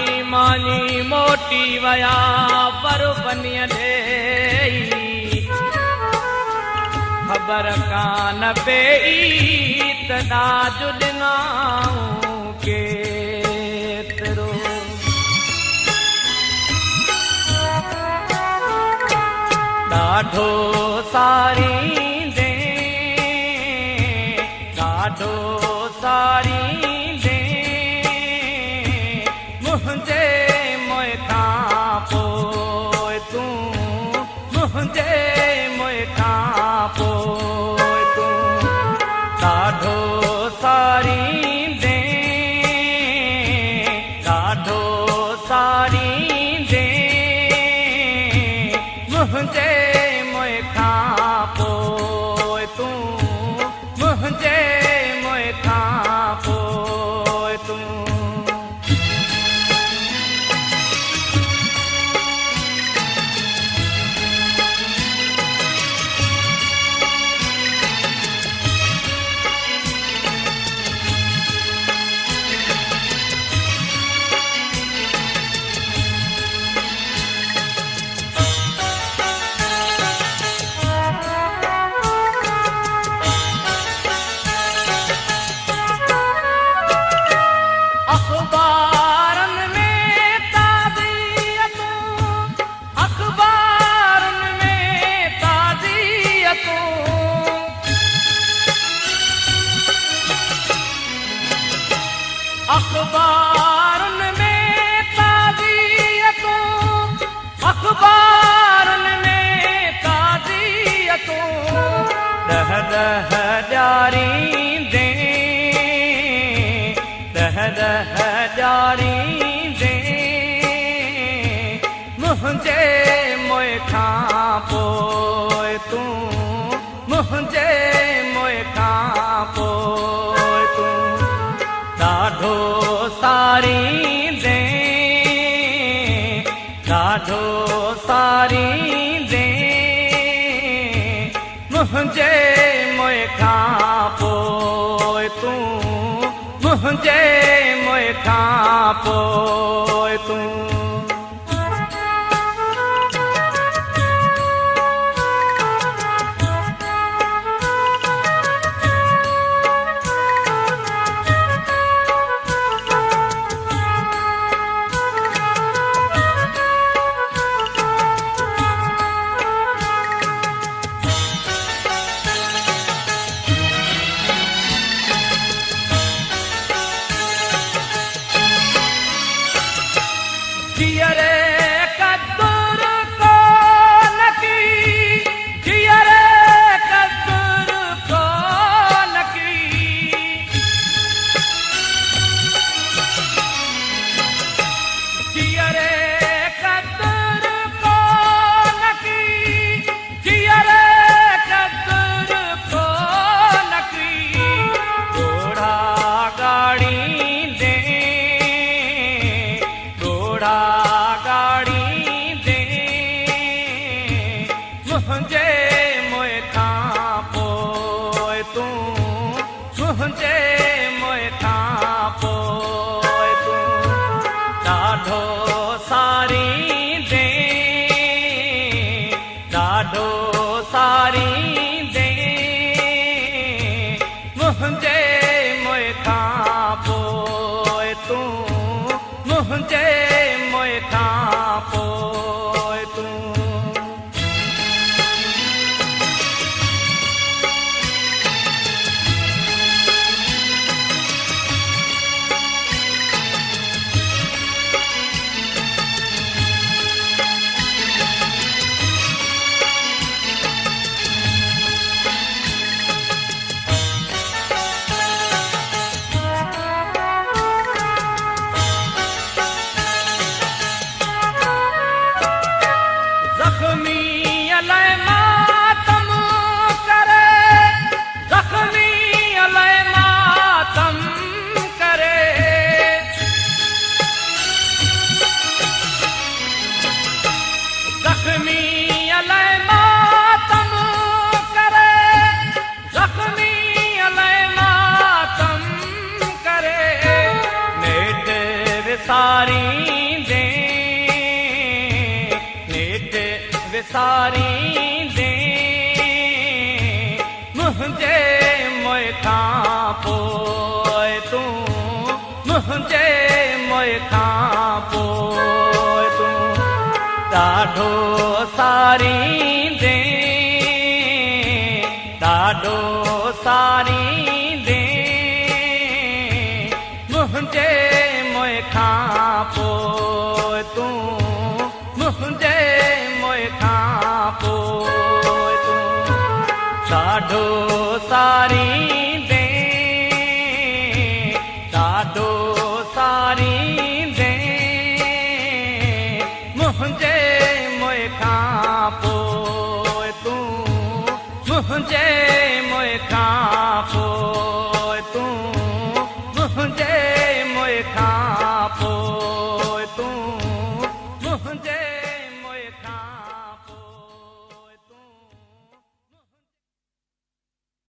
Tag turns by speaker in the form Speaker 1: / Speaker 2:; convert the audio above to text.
Speaker 1: मानी मानी मोटी वया पर बनिया दे खबर कान पेई तदा जुड़नाऊं केतरो ॾाढो सारी दे ॾाढो सारी दे मुंहिंजे मुंह खां पोइ तूं मुंहिंजे मुंह खां पोइ तूं ॾाढो सारी दे ॾाढो सारी दे मुंहिंजे मुंह खां पोइ तूं मुंहिंजे मुंह खां पोइ तूं अखबारुनि में ताज़ियतूं अखबारुनि में ताज़ियतूं ॾह ॾह ॾियारी दे ॾह ॾह ॾियारी दे मुंहिंजे मुंह खां पोइ तूं मुंहिंजे मुंह खां पोइ तूं ॾाढो सारी दे ॾाढो सारी दे मुंहिंजे मुंह खां पोइ तूं मुंहिंजे मुंह खां पोइ तूं जियरे कदुर को नकी जियरे कदुर को नकी जियरे कदुर को नकी जियरे कदुर को नकी घोड़ा गाड़ी दे घोड़ा गाड़ी दे मुंहिंजे मुंह खां पोइ तूं मुंहिंजे मुंह खां पोइ तूं ॾाढो सारी दे ॾाढो सारी दे मुंहिंजे मुंह खां पोइ तूं मुंहिंजे मुंह खां पोइ तूं विसारींदे नेठ विसारींदे मुंहिंजे मोए खां पोइ तूं मुंहिंजे मोए खां पोइ तूं ॾाढो सारींदे ॾाढो सारींदे मुंहिंजे मोए खां पोइ तूं मुंहिंजे मोए खां पोइ तूं ॾाढो सारी